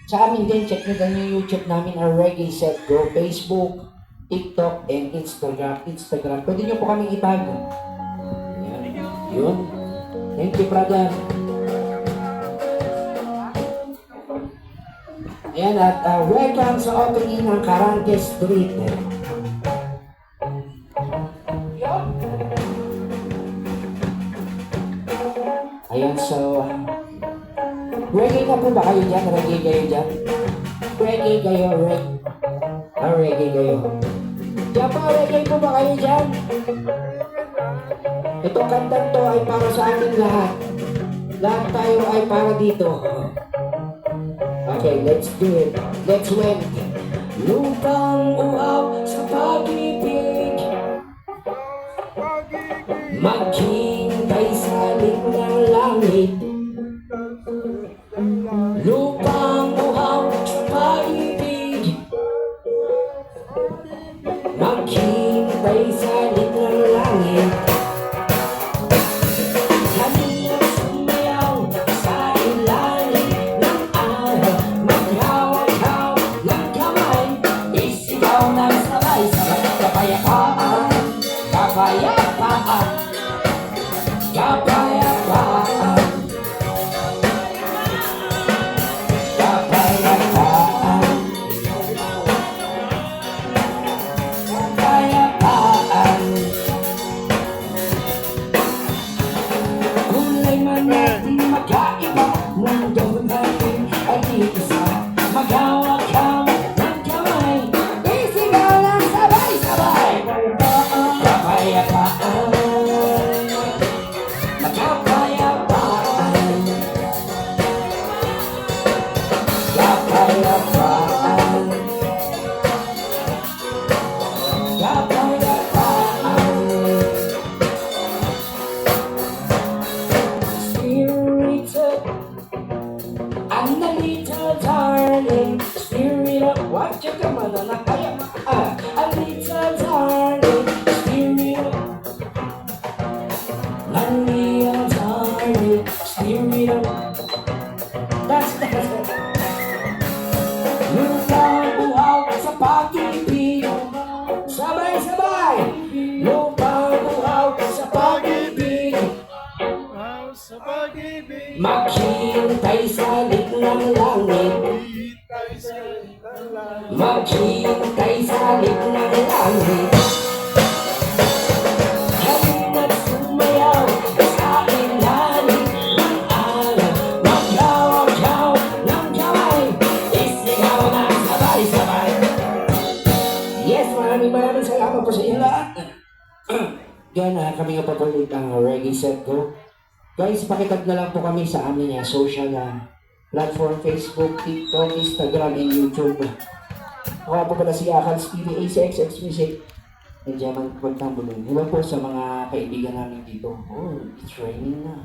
Sa amin din, check nyo din yung YouTube namin, ang Reggae Set Go, Facebook, TikTok, and Instagram. Pwede nyo po kaming itag. Yan. Yun. Thank you, brother. Ayan, at welcome sa opening ng Carante Street. Ayan, so, reggae na po ba kayo dyan? Reggae kayo dyan? Reggae kayo, reggae kayo. Diyan pa, reggae po ba kayo dyan? Itong kantang to ay para sa ating lahat. Lahat tayo ay para dito. Okay, let's do it. Let's win. Lupang uaw sa pag-ibig, maghintay sa ng langit. Lupang uhaw sa pag-ibig, maghintay sa ng langit. Halina sumayaw sa ilalim ng araw, maghawak-haw ng kamay, isigaw ng sabay-sabay. Kapayapaan, kapayapaan, kapayapaan, kapayapaan, kapayapaan. Kulay man natin magkaiba, mundo natin ay iisa. Maghawak-hawak ng kamay, isigaw ng sabay-sabay. Kapayapaan, kapayapaan, kapayapaan, kapayapaan. Spirited, I'm the little darling. Spirit, what you come on, a little darling. Spirit, a little darling. Spirit, that's lupang uhaw sa pag-ibig, sabay-sabay. Lupang uhaw sa pag-ibig, Sa pag-ibig, maghintay sa ng langit. tayo sa langit. Maghintay sa ng langit. Halina't sumayaw sa ilalim ng araw, maghawak-haw ng kamay, isigaw ng sabay-sabay. Yes, maraming salamat po sa inyo lahat. Yan, kami nga papulit ang Reggae Set Go. Guys, pakitag na lang po kami sa aming social platform, Facebook, TikTok, Instagram, and YouTube. Ako po pala si Akals TV, ACXX Music. Nandiyan man pagtambulong. Iba po sa mga kaibigan namin dito. Oh, it's raining na.